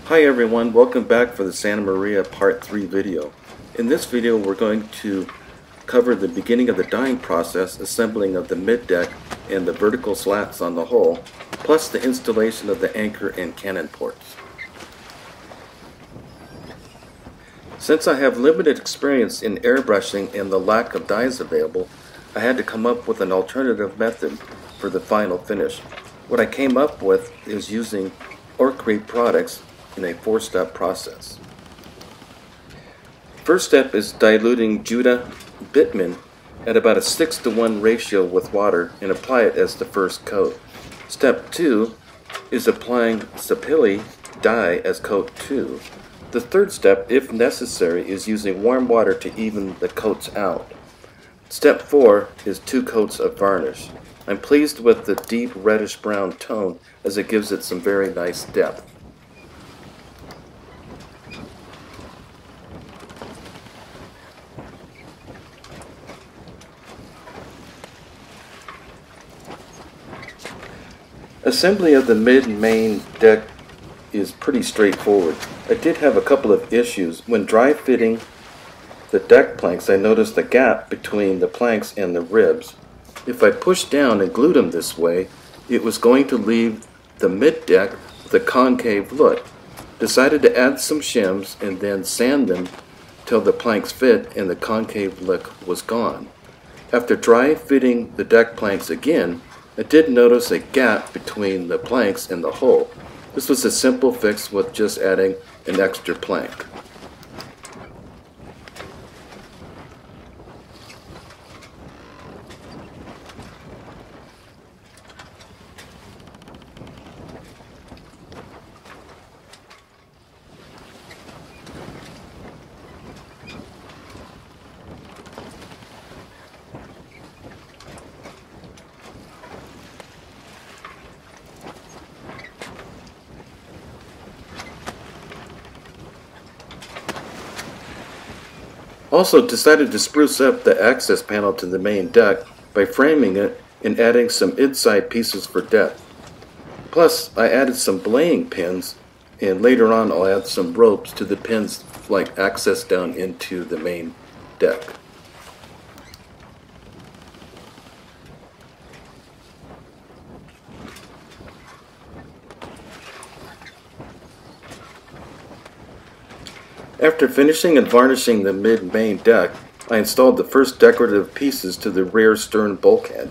Hi everyone, welcome back for the Santa Maria Part 3 video. In this video we're going to cover the beginning of the dyeing process, assembling of the mid-deck and the vertical slats on the hull, plus the installation of the anchor and cannon ports. Since I have limited experience in airbrushing and the lack of dyes available, I had to come up with an alternative method for the final finish. What I came up with is using Orcrete products in a 4-step process. First step is diluting Judah bitumen at about a 6:1 ratio with water and apply it as the first coat. Step 2 is applying Sapili dye as coat 2. The third step, if necessary, is using warm water to even the coats out. Step 4 is 2 coats of varnish. I'm pleased with the deep reddish brown tone as it gives it some very nice depth. Assembly of the mid and main deck is pretty straightforward. I did have a couple of issues. When dry fitting the deck planks, I noticed a gap between the planks and the ribs. If I pushed down and glued them this way, it was going to leave the mid deck with a concave look. Decided to add some shims and then sand them till the planks fit and the concave look was gone. After dry fitting the deck planks again, I did notice a gap between the planks and the hull. This was a simple fix with just adding an extra plank. Also decided to spruce up the access panel to the main deck by framing it and adding some inside pieces for depth. Plus, I added some belaying pins, and later on I'll add some ropes to the pins like access down into the main deck. After finishing and varnishing the mid-main deck, I installed the first decorative pieces to the rear stern bulkhead.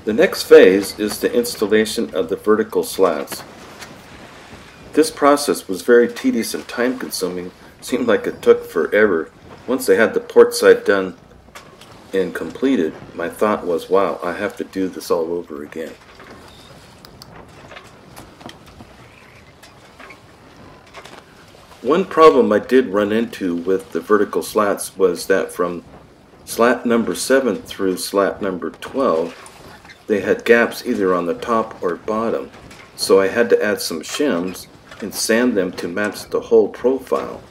The next phase is the installation of the vertical slats. This process was very tedious and time-consuming. Seemed like it took forever. Once I had the port side done and completed, my thought was, wow, I have to do this all over again. One problem I did run into with the vertical slats was that from slat number 7 through slat number 12, they had gaps either on the top or bottom. So I had to add some shims and sand them to match the whole profile.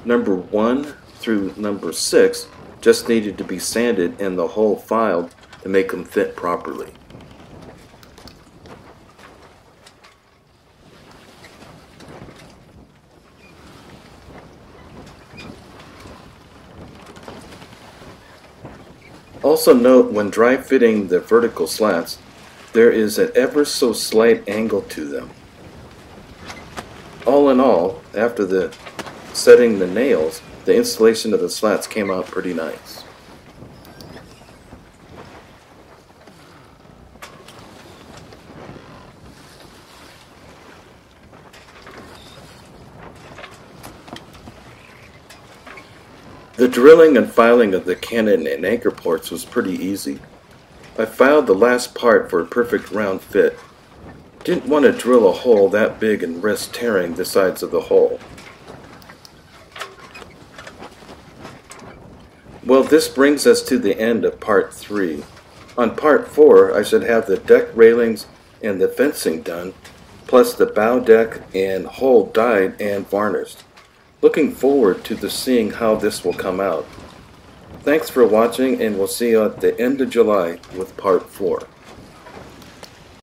Number 1 through number 6 just needed to be sanded and the hole filed to make them fit properly. Also note, when dry fitting the vertical slats, there is an ever so slight angle to them. All in all, after setting the nails, the installation of the slats came out pretty nice. The drilling and filing of the cannon and anchor ports was pretty easy. I filed the last part for a perfect round fit. Didn't want to drill a hole that big and risk tearing the sides of the hole. Well, this brings us to the end of part 3. On part 4, I should have the deck railings and the fencing done, plus the bow deck and hull dyed and varnished. Looking forward to seeing how this will come out. Thanks for watching, and we'll see you at the end of July with part 4.